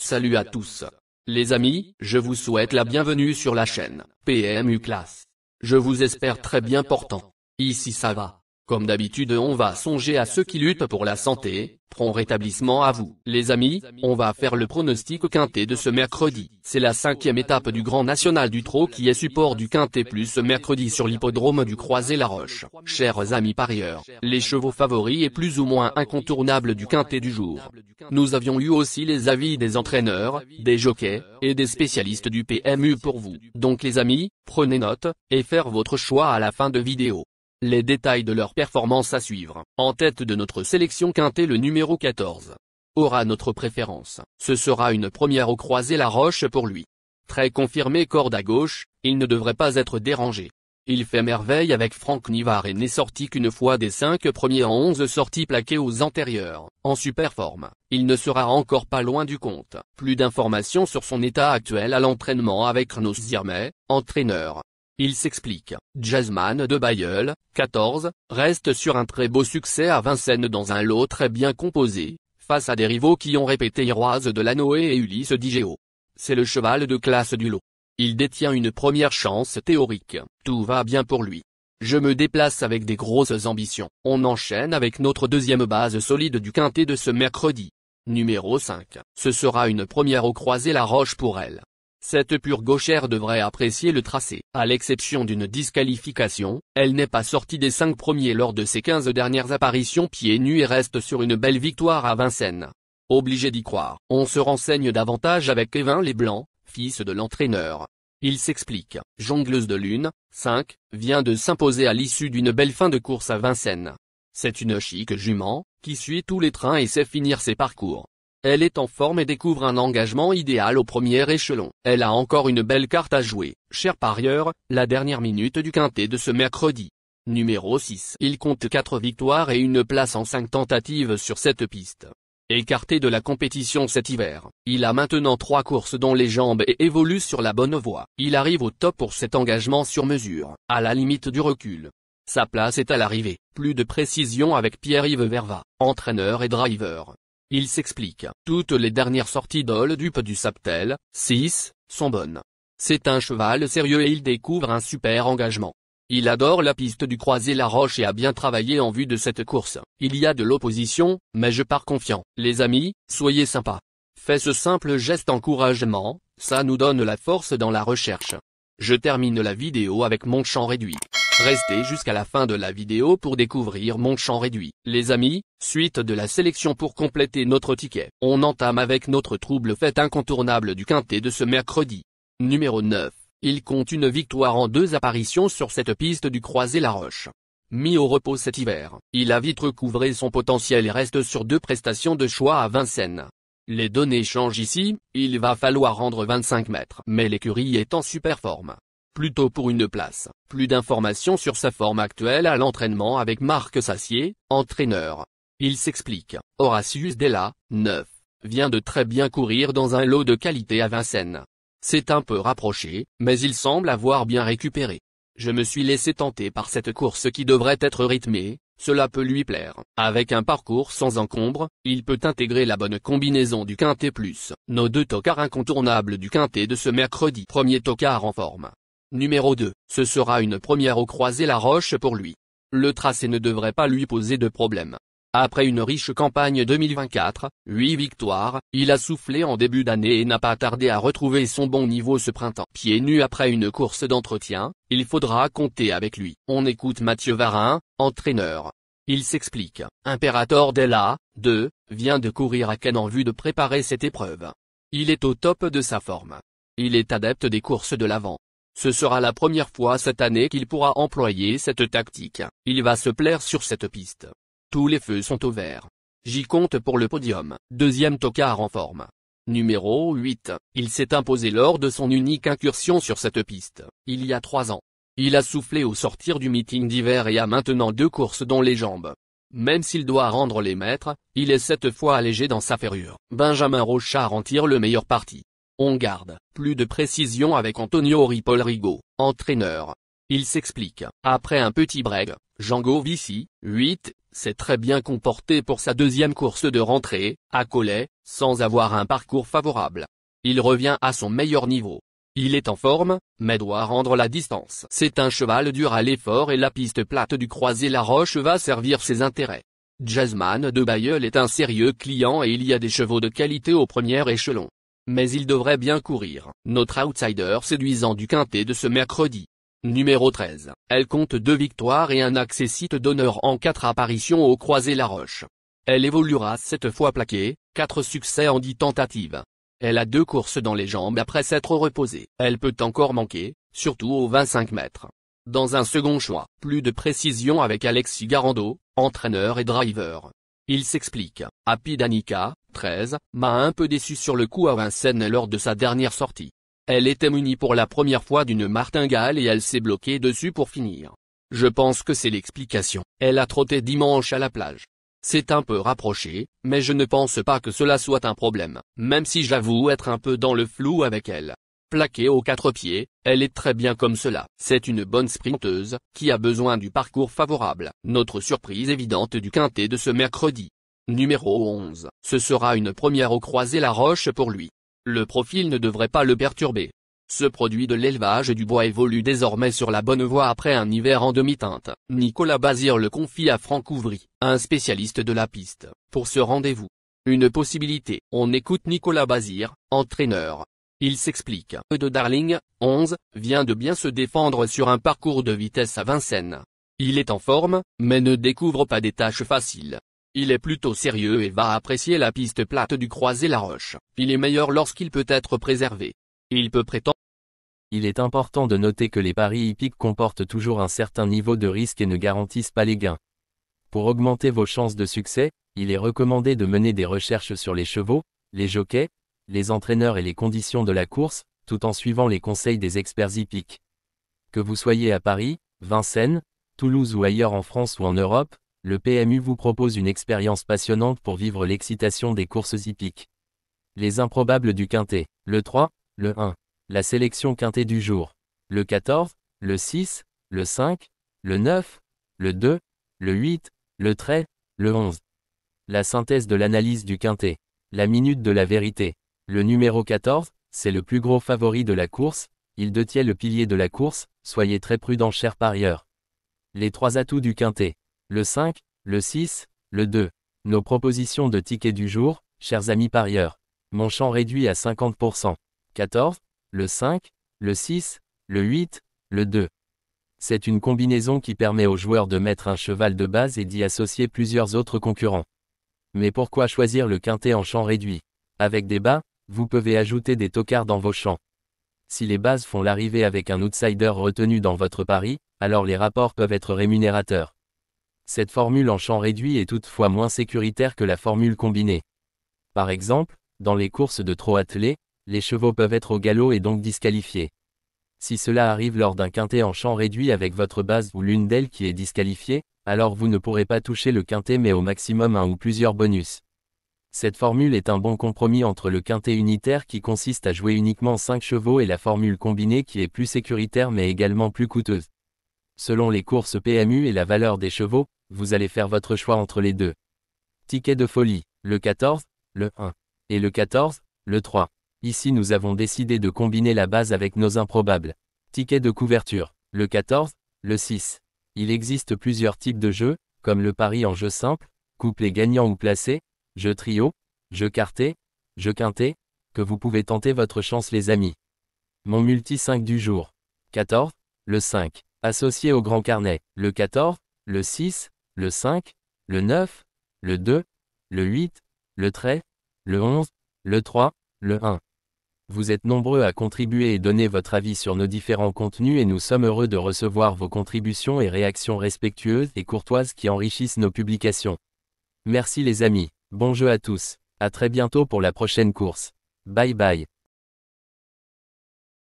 Salut à tous. Les amis, je vous souhaite la bienvenue sur la chaîne PMU Classe. Je vous espère très bien portant. Ici ça va. Comme d'habitude on va songer à ceux qui luttent pour la santé, prompt rétablissement à vous. Les amis, on va faire le pronostic quintet de ce mercredi. C'est la 5e étape du Grand National du Trot qui est support du quintet plus ce mercredi sur l'hippodrome du Croisé-la-Roche. Chers amis parieurs, les chevaux favoris et plus ou moins incontournables du quintet du jour. Nous avions eu aussi les avis des entraîneurs, des jockeys, et des spécialistes du PMU pour vous. Donc les amis, prenez note, et faire votre choix à la fin de vidéo. Les détails de leur performance à suivre. En tête de notre sélection quintet le numéro 14. Aura notre préférence. Ce sera une première au Croisé-la-Roche pour lui. Très confirmé corde à gauche, il ne devrait pas être dérangé. Il fait merveille avec Franck Nivard et n'est sorti qu'une fois des 5 premiers en 11 sorties plaquées aux antérieures. En super forme, il ne sera encore pas loin du compte. Plus d'informations sur son état actuel à l'entraînement avec Arnaud Ziermet, entraîneur. Il s'explique. Jazzman de Bayeul, 14, reste sur un très beau succès à Vincennes dans un lot très bien composé, face à des rivaux qui ont répété Iroise de Lanoé et Ulysse Digéo. C'est le cheval de classe du lot. Il détient une première chance théorique, tout va bien pour lui. Je me déplace avec des grosses ambitions. On enchaîne avec notre deuxième base solide du quintet de ce mercredi. Numéro 5. Ce sera une première au Croisé-la-Roche pour elle. Cette pure gauchère devrait apprécier le tracé. À l'exception d'une disqualification, elle n'est pas sortie des 5 premiers lors de ses 15 dernières apparitions pieds nus et reste sur une belle victoire à Vincennes. Obligé d'y croire. On se renseigne davantage avec Kevin Leblanc, fils de l'entraîneur. Il s'explique. Jongleuse de lune, 5, vient de s'imposer à l'issue d'une belle fin de course à Vincennes. C'est une chic jument, qui suit tous les trains et sait finir ses parcours. Elle est en forme et découvre un engagement idéal au premier échelon. Elle a encore une belle carte à jouer. Cher parieur, la dernière minute du quintet de ce mercredi. Numéro 6. Il compte 4 victoires et une place en 5 tentatives sur cette piste. Écarté de la compétition cet hiver, il a maintenant 3 courses dont les jambes et évolue sur la bonne voie. Il arrive au top pour cet engagement sur mesure, à la limite du recul. Sa place est à l'arrivée. Plus de précision avec Pierre-Yves Verva, entraîneur et driver. Il s'explique. Toutes les dernières sorties d'Oldup du Saptel, 6, sont bonnes. C'est un cheval sérieux et il découvre un super engagement. Il adore la piste du Croisé-la-Roche et a bien travaillé en vue de cette course. Il y a de l'opposition, mais je pars confiant. Les amis, soyez sympas. Fais ce simple geste encouragement, ça nous donne la force dans la recherche. Je termine la vidéo avec mon champ réduit. Restez jusqu'à la fin de la vidéo pour découvrir mon champ réduit. Les amis, suite de la sélection pour compléter notre ticket. On entame avec notre trouble fête incontournable du quintet de ce mercredi. Numéro 9. Il compte une victoire en 2 apparitions sur cette piste du Croisé-la-Roche. Mis au repos cet hiver, il a vite recouvré son potentiel et reste sur 2 prestations de choix à Vincennes. Les données changent ici, il va falloir rendre 25 mètres. Mais l'écurie est en super forme. Plutôt pour une place. Plus d'informations sur sa forme actuelle à l'entraînement avec Marc Sassier, entraîneur. Il s'explique. Horatius Della, 9, vient de très bien courir dans un lot de qualité à Vincennes. C'est un peu rapproché, mais il semble avoir bien récupéré. Je me suis laissé tenter par cette course qui devrait être rythmée, cela peut lui plaire. Avec un parcours sans encombre, il peut intégrer la bonne combinaison du quintet plus. Nos 2 tocards incontournables du quintet de ce mercredi. Premier tocard en forme. Numéro 2, ce sera une première au Croisé-la-Roche pour lui. Le tracé ne devrait pas lui poser de problème. Après une riche campagne 2024, 8 victoires, il a soufflé en début d'année et n'a pas tardé à retrouver son bon niveau ce printemps. Pieds nus après une course d'entretien, il faudra compter avec lui. On écoute Mathieu Varin, entraîneur. Il s'explique. Imperator Della, 2, vient de courir à Cannes en vue de préparer cette épreuve. Il est au top de sa forme. Il est adepte des courses de l'avant. Ce sera la première fois cette année qu'il pourra employer cette tactique. Il va se plaire sur cette piste. Tous les feux sont au vert. J'y compte pour le podium. Deuxième tocard en forme. Numéro 8. Il s'est imposé lors de son unique incursion sur cette piste, il y a 3 ans. Il a soufflé au sortir du meeting d'hiver et a maintenant 2 courses dans les jambes. Même s'il doit rendre les mètres, il est cette fois allégé dans sa ferrure. Benjamin Rochard en tire le meilleur parti. On garde plus de précision avec Antonio Ripoll-Rigaud, entraîneur. Il s'explique. Après un petit break, Django Vici, 8, s'est très bien comporté pour sa deuxième course de rentrée, à Cholet, sans avoir un parcours favorable. Il revient à son meilleur niveau. Il est en forme, mais doit rendre la distance. C'est un cheval dur à l'effort et la piste plate du Croisé-la-Roche va servir ses intérêts. Jazzman de Bailleul est un sérieux client et il y a des chevaux de qualité au premier échelon. Mais il devrait bien courir. Notre outsider séduisant du quintet de ce mercredi. Numéro 13, elle compte 2 victoires et un accessite d'honneur en 4 apparitions au Croisé-la-Roche. Elle évoluera cette fois plaquée, 4 succès en 10 tentatives. Elle a 2 courses dans les jambes après s'être reposée. Elle peut encore manquer, surtout aux 25 mètres. Dans un second choix, plus de précision avec Alexis Garando, entraîneur et driver. Il s'explique. Happy Danica, 13, m'a un peu déçu sur le coup à Vincennes lors de sa dernière sortie. Elle était munie pour la première fois d'une martingale et elle s'est bloquée dessus pour finir. Je pense que c'est l'explication. Elle a trotté dimanche à la plage. C'est un peu rapproché, mais je ne pense pas que cela soit un problème, même si j'avoue être un peu dans le flou avec elle. Plaquée aux 4 pieds, elle est très bien comme cela. C'est une bonne sprinteuse, qui a besoin du parcours favorable. Notre surprise évidente du quintet de ce mercredi. Numéro 11. Ce sera une première au Croisé-la-Roche pour lui. Le profil ne devrait pas le perturber. Ce produit de l'élevage du bois évolue désormais sur la bonne voie après un hiver en demi-teinte. Nicolas Bazir le confie à Franck Ouvry, un spécialiste de la piste, pour ce rendez-vous. Une possibilité. On écoute Nicolas Bazir, entraîneur. Il s'explique. De Darling, 11, vient de bien se défendre sur un parcours de vitesse à Vincennes. Il est en forme, mais ne découvre pas des tâches faciles. Il est plutôt sérieux et va apprécier la piste plate du Croisé-la-Roche. Il est meilleur lorsqu'il peut être préservé. Il peut prétendre. Il est important de noter que les paris hippiques comportent toujours un certain niveau de risque et ne garantissent pas les gains. Pour augmenter vos chances de succès, il est recommandé de mener des recherches sur les chevaux, les jockeys, les entraîneurs et les conditions de la course, tout en suivant les conseils des experts hippiques. Que vous soyez à Paris, Vincennes, Toulouse ou ailleurs en France ou en Europe, le PMU vous propose une expérience passionnante pour vivre l'excitation des courses hippiques. Les improbables du quintet. Le 3, le 1. La sélection quintet du jour. Le 14, le 6, le 5, le 9, le 2, le 8, le 13, le 11. La synthèse de l'analyse du quintet. La minute de la vérité. Le numéro 14, c'est le plus gros favori de la course, il détient le pilier de la course, soyez très prudent chers parieurs. Les 3 atouts du quintet. Le 5, le 6, le 2. Nos propositions de tickets du jour, chers amis parieurs. Mon champ réduit à 50%. 14, le 5, le 6, le 8, le 2. C'est une combinaison qui permet aux joueurs de mettre un cheval de base et d'y associer plusieurs autres concurrents. Mais pourquoi choisir le quintet en champ réduit? Avec des bas, vous pouvez ajouter des tocards dans vos champs. Si les bases font l'arrivée avec un outsider retenu dans votre pari, alors les rapports peuvent être rémunérateurs. Cette formule en champ réduit est toutefois moins sécuritaire que la formule combinée. Par exemple, dans les courses de trot attelé, les chevaux peuvent être au galop et donc disqualifiés. Si cela arrive lors d'un quintet en champ réduit avec votre base ou l'une d'elles qui est disqualifiée, alors vous ne pourrez pas toucher le quintet mais au maximum un ou plusieurs bonus. Cette formule est un bon compromis entre le quintet unitaire qui consiste à jouer uniquement 5 chevaux et la formule combinée qui est plus sécuritaire mais également plus coûteuse. Selon les courses PMU et la valeur des chevaux, vous allez faire votre choix entre les deux. Ticket de folie, le 14, le 1. Et le 14, le 3. Ici nous avons décidé de combiner la base avec nos improbables. Ticket de couverture, le 14, le 6. Il existe plusieurs types de jeux, comme le pari en jeu simple, couplet gagnant ou placé, jeu trio, jeu quarté, jeu quintet, que vous pouvez tenter votre chance les amis. Mon multi 5 du jour. 14, le 5. Associé au grand carnet, le 14, le 6, le 5, le 9, le 2, le 8, le 13, le 11, le 3, le 1. Vous êtes nombreux à contribuer et donner votre avis sur nos différents contenus et nous sommes heureux de recevoir vos contributions et réactions respectueuses et courtoises qui enrichissent nos publications. Merci les amis, bon jeu à tous, à très bientôt pour la prochaine course. Bye bye.